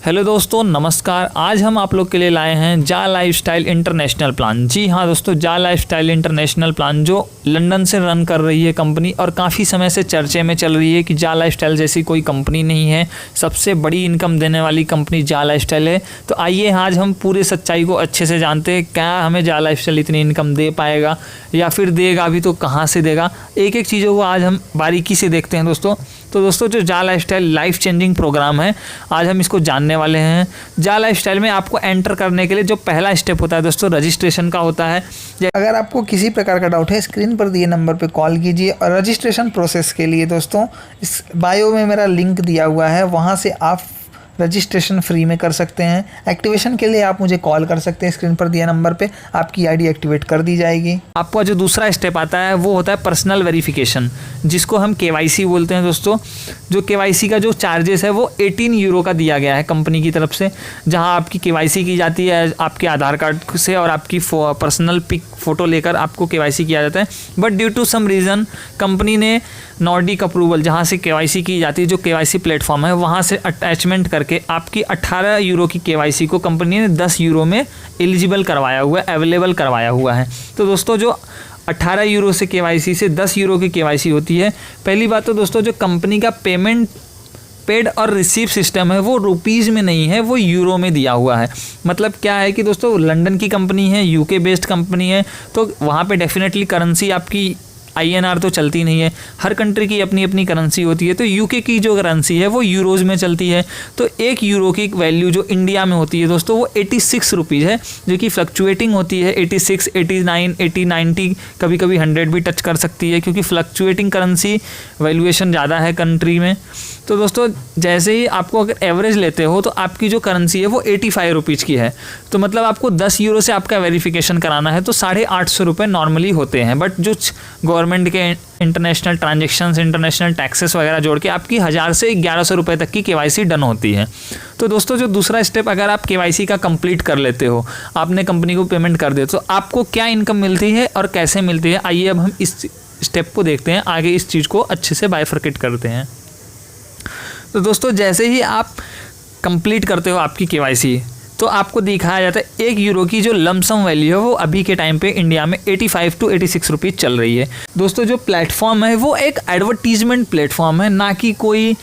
Hello दोस्तों, नमस्कार। आज हम आप लोग के लिए लाए हैं जा लाइफस्टाइल इंटरनेशनल प्लान। जी हाँ दोस्तों, जा लाइफस्टाइल इंटरनेशनल प्लान जो लंदन से रन कर रही है कंपनी और काफ़ी समय से चर्चे में चल रही है कि जा लाइफस्टाइल जैसी कोई कंपनी नहीं है, सबसे बड़ी इनकम देने वाली कंपनी जा लाइफस्टाइल है। तो आइए आज हम पूरे सच्चाई को अच्छे से जानते हैं, क्या हमें जा लाइफस्टाइल इतनी इनकम दे पाएगा या फिर देगा भी तो कहाँ से देगा। एक एक चीज़ों को आज हम बारीकी से देखते हैं दोस्तों। तो दोस्तों, जो जा लाइफस्टाइल लाइफ चेंजिंग प्रोग्राम है, आज हम इसको जानने वाले हैं। जा लाइफस्टाइल में आपको एंटर करने के लिए जो पहला स्टेप होता है दोस्तों, रजिस्ट्रेशन का होता है। अगर आपको किसी प्रकार का डाउट है, स्क्रीन पर दिए नंबर पे कॉल कीजिए। और रजिस्ट्रेशन प्रोसेस के लिए दोस्तों, इस बायो में मेरा लिंक दिया हुआ है, वहाँ से आप रजिस्ट्रेशन फ्री में कर सकते हैं। एक्टिवेशन के लिए आप मुझे कॉल कर सकते हैं, स्क्रीन पर दिए नंबर पे आपकी आईडी एक्टिवेट कर दी जाएगी। आपका जो दूसरा स्टेप आता है वो होता है पर्सनल वेरिफिकेशन, जिसको हम केवाईसी बोलते हैं दोस्तों। जो केवाईसी का जो चार्जेस है वो 18 यूरो का दिया गया है कंपनी की तरफ से, जहां आपकी केवाईसी की जाती है आपके आधार कार्ड से और आपकी पर्सनल पिक फ़ोटो लेकर आपको केवाईसी किया जाता है। But due to some reason company ने नॉर्डिक अप्रूवल, जहाँ से केवाईसी की जाती है, जो केवाईसी प्लेटफॉर्म है, वहाँ से अटैचमेंट करके आपकी 18 यूरो की केवाईसी को कंपनी ने 10 यूरो में एलिजिबल करवाया हुआ है, अवेलेबल करवाया हुआ है। तो दोस्तों, जो 18 यूरो से केवाईसी से 10 यूरो की केवाईसी होती है। पहली बात तो दोस्तों, जो कंपनी का पेमेंट पेड और रिसीव सिस्टम है वो रुपीज़ में नहीं है, वो यूरो में दिया हुआ है। मतलब क्या है कि दोस्तों, लंदन की कंपनी है, यूके बेस्ड कंपनी है, तो वहाँ पे डेफिनेटली करेंसी आपकी INR तो चलती नहीं है। हर कंट्री की अपनी अपनी करेंसी होती है। तो यूके की जो करेंसी है वो यूरोज़ में चलती है। तो 1 यूरो की वैल्यू जो इंडिया में होती है दोस्तों, वो 86 रुपीज़ है, जो कि फ्लक्चुएटिंग होती है। 86, 89, 80, 90, कभी कभी 100 भी टच कर सकती है, क्योंकि फ्लक्चुएटिंग करेंसी वैल्यूएशन ज़्यादा है कंट्री में। तो दोस्तों, जैसे ही आपको अगर एवरेज लेते हो तो आपकी जो करेंसी है वो 85 रुपीज़ की है। तो मतलब आपको 10 यूरो से आपका वेरिफिकेशन कराना है तो 850 रुपये नॉर्मली होते हैं। बट जो गवर्नमेंट के इंटरनेशनल ट्रांजेक्शन्स, इंटरनेशनल टैक्सेस वगैरह जोड़ के आपकी 1000 से 1100 रुपये तक की केवाईसी डन होती है। तो दोस्तों, जो दूसरा स्टेप, अगर आप केवाईसी का कंप्लीट कर लेते हो, आपने कंपनी को पेमेंट कर दिया, तो आपको क्या इनकम मिलती है और कैसे मिलती है, आइए अब हम इस स्टेप को देखते हैं। आगे इस चीज़ को अच्छे से बाइफरकेट करते हैं। तो दोस्तों, जैसे ही आप कंप्लीट करते हो आपकी केवाईसी, तो आपको दिखाया जाता है 1 यूरो की जो लमसम वैल्यू है वो अभी के टाइम पे इंडिया में 85 to 86 रुपीज़ चल रही है। दोस्तों, जो प्लेटफॉर्म है वो एक एडवर्टीजमेंट प्लेटफॉर्म है, ना कि कोई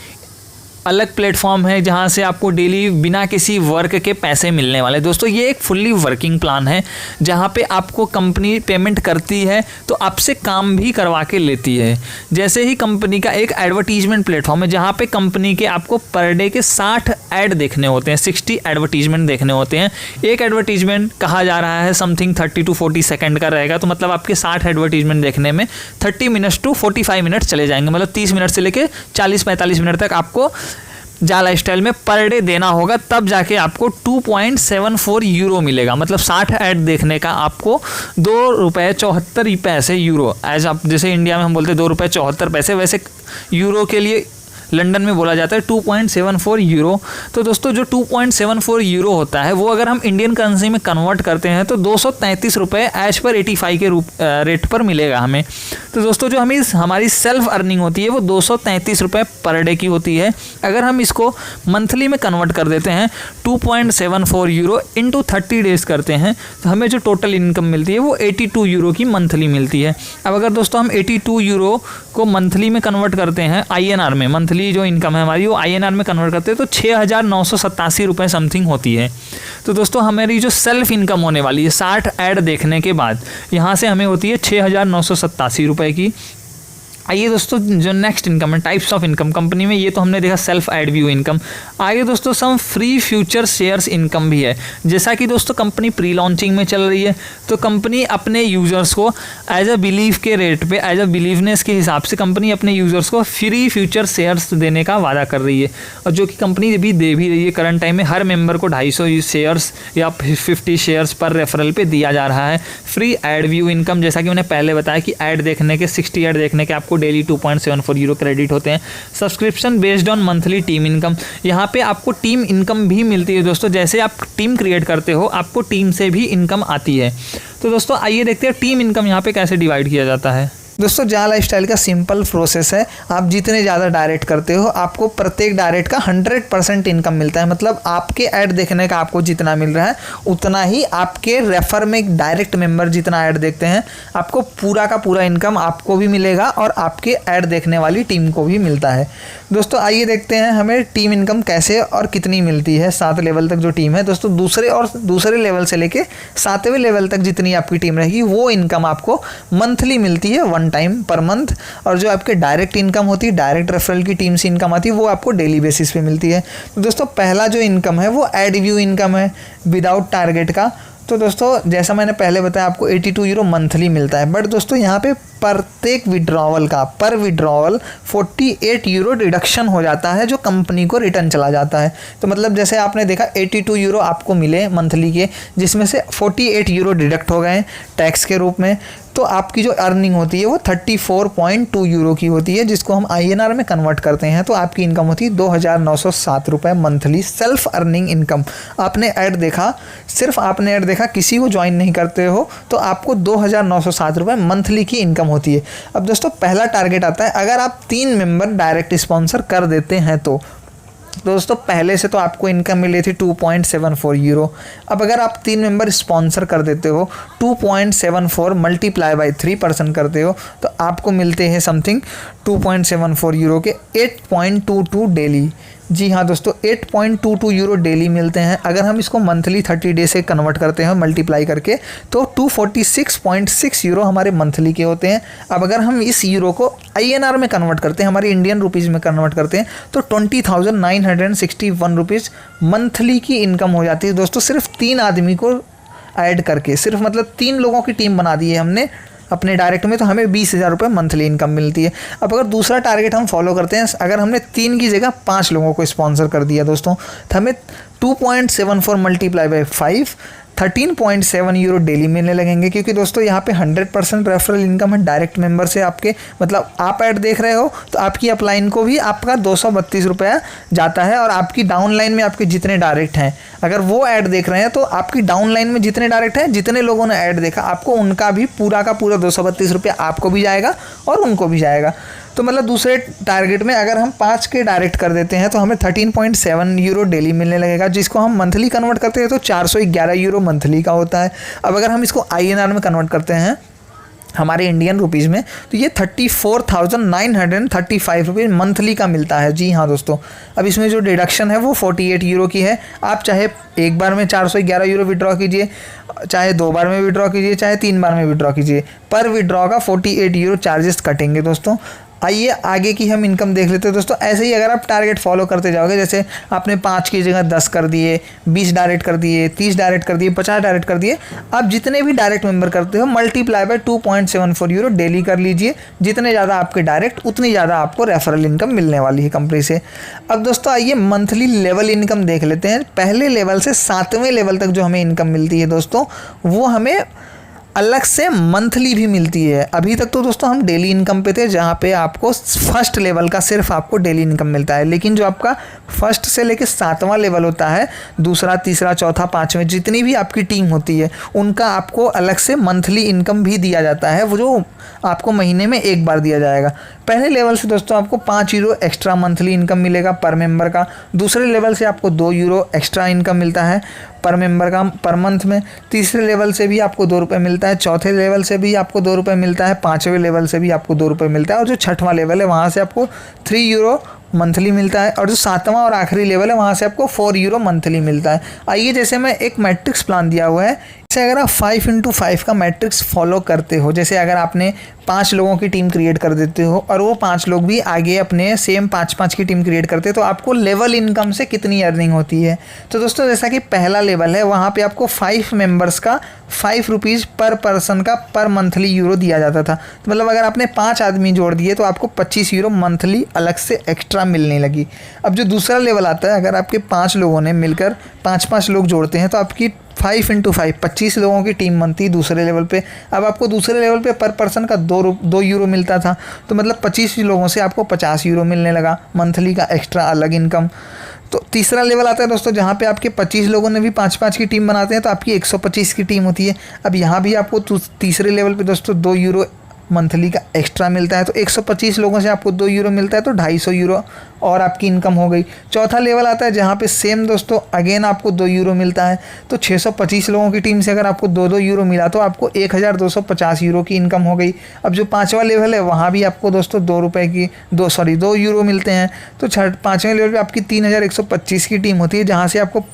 अलग प्लेटफॉर्म है जहां से आपको डेली बिना किसी वर्क के पैसे मिलने वाले। दोस्तों, ये एक फुल्ली वर्किंग प्लान है, जहां पे आपको कंपनी पेमेंट करती है तो आपसे काम भी करवा के लेती है। जैसे ही कंपनी का एक एडवर्टीजमेंट प्लेटफॉर्म है, जहां पे कंपनी के आपको पर डे के 60 ऐड देखने होते हैं, 60 एडवर्टीजमेंट देखने होते हैं। एक एडवर्टीजमेंट कहा जा रहा है समथिंग 30 to 40 सेकेंड का रहेगा, तो मतलब आपके 60 एडवर्टीजमेंट देखने में 30 मिनट्स to 45 मिनट चले जाएंगे। मतलब 30 मिनट से लेकर 40-45 मिनट तक आपको जा लाइफस्टाइल में पर डे देना होगा, तब जाके आपको 2.74 यूरो मिलेगा। मतलब 60 ऐड देखने का आपको 2 रुपये 74 पैसे यूरो, एज आप जैसे इंडिया में हम बोलते हैं 2 रुपये 74 पैसे, वैसे यूरो के लिए लंदन में बोला जाता है 2.74 यूरो। तो दोस्तों, जो 2.74 यूरो होता है वो अगर हम इंडियन करेंसी में कन्वर्ट करते हैं तो 233 रुपये एज पर 85 के रेट पर मिलेगा हमें। तो दोस्तों, जो हमारी सेल्फ अर्निंग होती है वो 233 रुपये पर डे की होती है। अगर हम इसको मंथली में कन्वर्ट कर देते हैं, 2.74 यूरो इंटू 30 डेज करते हैं, तो हमें जो टोटल इनकम मिलती है वो 82 यूरो की मंथली मिलती है। अब अगर दोस्तों हम 82 यूरो को मंथली में कन्वर्ट करते हैं INR में, मंथली जो इनकम है हमारी वो INR में कन्वर्ट करते हैं तो 6,987 रुपये समथिंग होती है। तो दोस्तों, हमारी जो सेल्फ इनकम होने वाली है 60 ऐड देखने के बाद, यहाँ से हमें होती है 6,987 रुपये की। आइए दोस्तों, जो नेक्स्ट इनकम है, टाइप्स ऑफ इनकम कंपनी में, ये तो हमने देखा सेल्फ एड व्यू इनकम। आगे दोस्तों, some free future shares income भी है। जैसा कि दोस्तों कंपनी प्री लॉन्चिंग में चल रही है, तो कंपनी अपने यूज़र्स को एज अ बिलीव के रेट पे, एज अ बिलीवनेस के हिसाब से कंपनी अपने यूज़र्स को फ्री फ्यूचर शेयर्स देने का वादा कर रही है, और जो कि कंपनी भी दे भी रही है। करंट टाइम में हर मेंबर को 250 शेयर्स या 50 शेयर्स पर रेफरल पे दिया जा रहा है। फ्री एड व्यू इनकम, जैसा कि मैंने पहले बताया कि ऐड देखने के 60 ऐड देखने के आपको डेली 2.74 यूरो क्रेडिट होते हैं। Subscription based on monthly team income, यहाँ पे आपको टीम इनकम भी मिलती है दोस्तों। जैसे आप टीम क्रिएट करते हो, आपको टीम से भी इनकम आती है। तो दोस्तों, आइए देखते हैं टीम इनकम यहाँ पे कैसे डिवाइड किया जाता है। दोस्तों जहाँ लाइफस्टाइल का सिंपल प्रोसेस है, आप जितने ज़्यादा डायरेक्ट करते हो आपको प्रत्येक डायरेक्ट का 100% इनकम मिलता है। मतलब आपके ऐड देखने का आपको जितना मिल रहा है उतना ही आपके रेफर में डायरेक्ट मेंबर जितना ऐड देखते हैं आपको पूरा का पूरा इनकम आपको भी मिलेगा और आपके ऐड देखने वाली टीम को भी मिलता है। दोस्तों आइए देखते हैं हमें टीम इनकम कैसे और कितनी मिलती है। 7 लेवल तक जो टीम है दोस्तों, दूसरे लेवल से लेके 7वें लेवल तक जितनी आपकी टीम रहेगी वो इनकम आपको मंथली मिलती है, 1 टाइम पर मंथ। और जो आपके डायरेक्ट इनकम होती है, डायरेक्ट रेफरल की टीम से इनकम आती है, वो आपको डेली बेसिस पे मिलती है। तो दोस्तों पहला जो इनकम है वो एड व्यू इनकम है विदाउट टारगेट का। तो दोस्तों जैसा मैंने पहले बताया आपको 82 यूरो मंथली मिलता है, बट दोस्तों यहाँ पे प्रत्येक विड्रॉवल का पर विड्रॉवल 48 यूरो डिडक्शन हो जाता है जो कंपनी को रिटर्न चला जाता है। तो मतलब जैसे आपने देखा 82 यूरो आपको मिले मंथली के, जिसमें से 48 यूरो डिडक्ट हो गए टैक्स के रूप में, तो आपकी जो अर्निंग होती है वो 34.2 यूरो की होती है, जिसको हम INR में कन्वर्ट करते हैं तो आपकी इनकम होती है 2,907 रुपये मंथली सेल्फ अर्निंग इनकम। आपने ऐड देखा, सिर्फ आपने ऐड देखा, किसी को ज्वाइन नहीं करते हो तो आपको 2,907 रुपये मंथली की इनकम होती है। अब दोस्तों पहला टारगेट आता है, अगर आप 3 मेंबर डायरेक्ट स्पॉन्सर कर देते हैं तो दोस्तों पहले से तो आपको इनकम मिली थी 2.74 यूरो। अब अगर आप 3 मेंबर स्पॉन्सर कर देते हो 2.74 मल्टीप्लाई बाई 3% करते हो तो आपको मिलते हैं समथिंग 2.74 यूरो के 8.22 डेली। जी हाँ दोस्तों 8.22 यूरो डेली मिलते हैं। अगर हम इसको मंथली 30 डे से कन्वर्ट करते हैं मल्टीप्लाई करके तो 246.6 यूरो हमारे मंथली के होते हैं। अब अगर हम इस यूरो को INR में कन्वर्ट करते हैं, हमारे इंडियन रुपीज़ में कन्वर्ट करते हैं तो 20,961 रुपीज़ मंथली की इनकम हो जाती है दोस्तों, सिर्फ 3 आदमी को ऐड करके। सिर्फ मतलब 3 लोगों की टीम बना दी है हमने अपने डायरेक्ट में, तो हमें 20,000 रुपये मंथली इनकम मिलती है। अब अगर दूसरा टारगेट हम फॉलो करते हैं, अगर हमने 3 की जगह 5 लोगों को स्पॉन्सर कर दिया दोस्तों, तो हमें 2.74 मल्टीप्लाई बाई 5 13.7 यूरो डेली मिलने लगेंगे, क्योंकि दोस्तों यहाँ पे 100% रेफरल इनकम है डायरेक्ट मेंबर से आपके। मतलब आप ऐड देख रहे हो तो आपकी अपलाइन को भी आपका 232 रुपया जाता है, और आपकी डाउनलाइन में आपके जितने डायरेक्ट हैं अगर वो ऐड देख रहे हैं तो आपकी डाउनलाइन में जितने डायरेक्ट हैं, जितने लोगों ने ऐड देखा, आपको उनका भी पूरा का पूरा 232 रुपया आपको भी जाएगा और उनको भी जाएगा। तो मतलब दूसरे टारगेट में अगर हम 5 के डायरेक्ट कर देते हैं तो हमें 13.7 यूरो डेली मिलने लगेगा, जिसको हम मंथली कन्वर्ट करते हैं तो 411 यूरो मंथली का होता है। अब अगर हम इसको INR में कन्वर्ट करते हैं हमारे इंडियन रुपीज़ में तो ये 34,935 रुपये मंथली का मिलता है। जी हाँ दोस्तों, अब इसमें जो डिडक्शन है वो 48 यूरो की है। आप चाहे एक बार में 411 यूरो विड्रॉ कीजिए, चाहे 2 बार में विड्रॉ कीजिए, चाहे 3 बार में विड्रॉ कीजिए, पर विड्रॉ का 48 यूरो चार्जेस कटेंगे दोस्तों। आइए आगे की हम इनकम देख लेते हैं दोस्तों। ऐसे ही अगर आप टारगेट फॉलो करते जाओगे, जैसे आपने 5 की जगह 10 कर दिए, 20 डायरेक्ट कर दिए, 30 डायरेक्ट कर दिए, 50 डायरेक्ट कर दिए, आप जितने भी डायरेक्ट मेंबर करते हो मल्टीप्लाई बाय 2.74 यूरो डेली कर लीजिए। जितने ज़्यादा आपके डायरेक्ट उतनी ज़्यादा आपको रेफरल इनकम मिलने वाली है कंपनी से। अब दोस्तों आइए मंथली लेवल इनकम देख लेते हैं। पहले लेवल से 7वें लेवल तक जो हमें इनकम मिलती है दोस्तों, वो हमें अलग से मंथली भी मिलती है। अभी तक तो दोस्तों हम डेली इनकम पे थे, जहाँ पे आपको फर्स्ट लेवल का सिर्फ आपको डेली इनकम मिलता है, लेकिन जो आपका फर्स्ट से लेके 7वां लेवल होता है, दूसरा, तीसरा, चौथा, 5वें जितनी भी आपकी टीम होती है उनका आपको अलग से मंथली इनकम भी दिया जाता है, वो जो आपको महीने में 1 बार दिया जाएगा। पहले लेवल से दोस्तों आपको 5 यूरो एक्स्ट्रा मंथली इनकम मिलेगा पर मेंबर का। दूसरे लेवल से आपको 2 यूरो एक्स्ट्रा इनकम मिलता है पर मेंबर का पर मंथ में। तीसरे लेवल से भी आपको 2 रुपये मिलता है, चौथे लेवल से भी आपको 2 रुपये मिलता है, 5वें लेवल से भी आपको 2 रुपये मिलता है, और जो 6वां लेवल है वहाँ से आपको 3 यूरो मंथली मिलता है, और जो 7वां और आखिरी लेवल है वहाँ से आपको 4 यूरो मंथली मिलता है। आइए जैसे मैं एक मैट्रिक्स प्लान दिया हुआ है, जैसे अगर आप 5x5 का मैट्रिक्स फॉलो करते हो, जैसे अगर आपने 5 लोगों की टीम क्रिएट कर देते हो और वो 5 लोग भी आगे अपने सेम 5-5 की टीम क्रिएट करते हैं, तो आपको लेवल इनकम से कितनी अर्निंग होती है। तो दोस्तों जैसा कि पहला लेवल है वहाँ पे आपको 5 मेंबर्स का 5 रुपीज़ पर पर्सन का पर मंथली यूरो दिया जाता था। तो मतलब अगर आपने 5 आदमी जोड़ दिए तो आपको 25 यूरो मंथली अलग से एक्स्ट्रा मिलने लगी। अब जो दूसरा लेवल आता है, अगर आपके 5 लोगों ने मिलकर 5-5 लोग जोड़ते हैं तो आपकी 5x5 25 लोगों की टीम बनती है दूसरे लेवल पे। अब आपको दूसरे लेवल पे पर पर्सन का 2 यूरो मिलता था, तो मतलब 25 लोगों से आपको 50 यूरो मिलने लगा मंथली का एक्स्ट्रा अलग इनकम। तो तीसरा लेवल आता है दोस्तों, जहाँ पे आपके 25 लोगों ने भी 5-5 की टीम बनाते हैं तो आपकी 125 की टीम होती है। अब यहाँ भी आपको तीसरे लेवल पे दोस्तों 2 यूरो मंथली का एक्स्ट्रा मिलता है। तो 125 लोगों से आपको 2 यूरो मिलता है तो 250 यूरो और आपकी इनकम हो गई। चौथा लेवल आता है जहाँ पे सेम दोस्तों अगेन आपको 2 यूरो मिलता है। तो 625 लोगों की टीम से अगर आपको 2-2 यूरो मिला तो आपको 1250 यूरो की इनकम हो गई। अब जो 5वां लेवल है वहाँ भी आपको दोस्तों 2 यूरो मिलते हैं। तो 5वें लेवल पे आपकी 3125 की टीम होती है जहाँ से आपको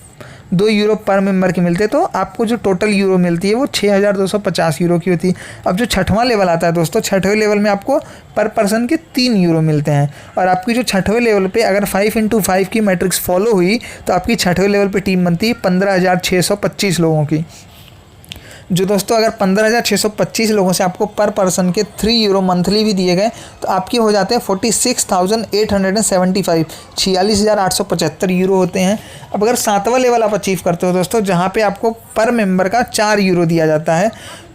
2 यूरो पर मेंबर के मिलते हैं। तो आपको जो टोटल यूरो मिलती है वो 6250 यूरो की होती है। अब जो 6वां लेवल आता है दोस्तों, 6वें लेवल में आपको पर पर्सन के 3 यूरो मिलते हैं। और आपकी जो 6वें लेवल पे अगर 5x5 की मैट्रिक्स फॉलो हुई तो आपकी 6वें लेवल पे टीम बनती है 15625 लोगों की। जो दोस्तों अगर 15625 लोगों से आपको पर पर्सन के 3 यूरो मंथली भी दिए गए तो आपके हो जाते हैं 46,875 46,875 यूरो होते हैं। अब अगर 7वां लेवल आप अचीव करते हो दोस्तों, जहाँ पे आपको पर मेंबर का 4 यूरो दिया जाता है,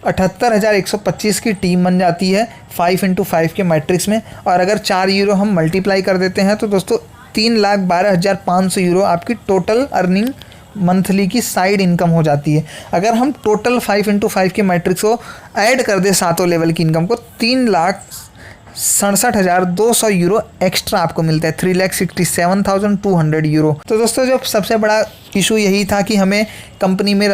78,125 की टीम बन जाती है 5x5 के मैट्रिक्स में। और अगर 4 यूरो हम मल्टीप्लाई कर देते हैं तो दोस्तों 3,12,500 यूरो आपकी टोटल अर्निंग मंथली की साइड इनकम हो जाती है। अगर हम टोटल 5x5 के मैट्रिक्स को ऐड कर दे 7वें लेवल की इनकम को, 3,67,200 यूरो एक्स्ट्रा आपको मिलता है, 3,67,200 यूरो। तो दोस्तों जो सबसे बड़ा इशू यही था कि हमें कंपनी में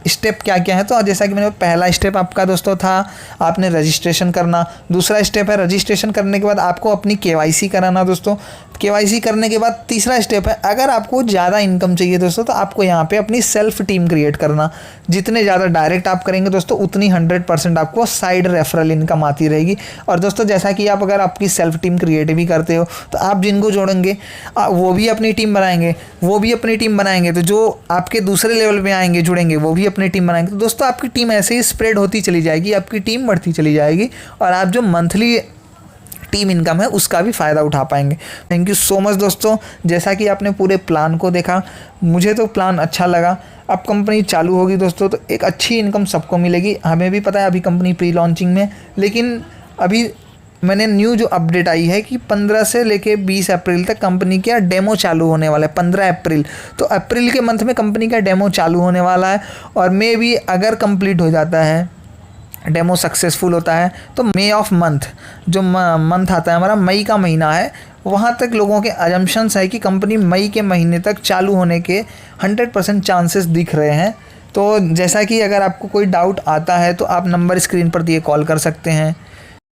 स्टेप क्या क्या है। तो जैसा कि मैंने पहला स्टेप आपका दोस्तों था आपने रजिस्ट्रेशन करना। दूसरा स्टेप है रजिस्ट्रेशन करने के बाद आपको अपनी केवाईसी कराना दोस्तों। केवाईसी करने के बाद तीसरा स्टेप है अगर आपको ज़्यादा इनकम चाहिए दोस्तों तो आपको यहाँ पे अपनी सेल्फ टीम क्रिएट करना। जितने ज़्यादा डायरेक्ट आप करेंगे दोस्तों उतनी 100% आपको साइड रेफरल इनकम आती रहेगी। और दोस्तों जैसा कि आप अगर आपकी सेल्फ टीम क्रिएट भी करते हो तो आप जिनको जोड़ेंगे वो भी अपनी टीम बनाएंगे, वो भी अपनी टीम बनाएंगे। तो जो आपके दूसरे लेवल पे आएंगे जुड़ेंगे वो भी अपनी टीम बनाएंगे। तो दोस्तों आपकी टीम ऐसे ही स्प्रेड होती चली जाएगी, आपकी टीम बढ़ती चली जाएगी और आप जो मंथली टीम इनकम है उसका भी फ़ायदा उठा पाएंगे। थैंक यू सो मच दोस्तों। जैसा कि आपने पूरे प्लान को देखा, मुझे तो प्लान अच्छा लगा। अब कंपनी चालू होगी दोस्तों तो एक अच्छी इनकम सबको मिलेगी। हमें भी पता है अभी कंपनी प्री लॉन्चिंग में, लेकिन अभी मैंने न्यू जो अपडेट आई है कि 15 से लेके 20 अप्रैल तक कंपनी का डेमो चालू होने वाला है। 15 अप्रैल, तो अप्रैल के मंथ में कंपनी का डेमो चालू होने वाला है। और मे भी अगर कंप्लीट हो जाता है, डेमो सक्सेसफुल होता है, तो मे ऑफ मंथ जो मंथ आता है हमारा, मई का महीना है, वहाँ तक लोगों के अजम्पशंस है कि कंपनी मई के महीने तक चालू होने के 100% चांसेस दिख रहे हैं। तो जैसा कि अगर आपको कोई डाउट आता है तो आप नंबर स्क्रीन पर दिए कॉल कर सकते हैं।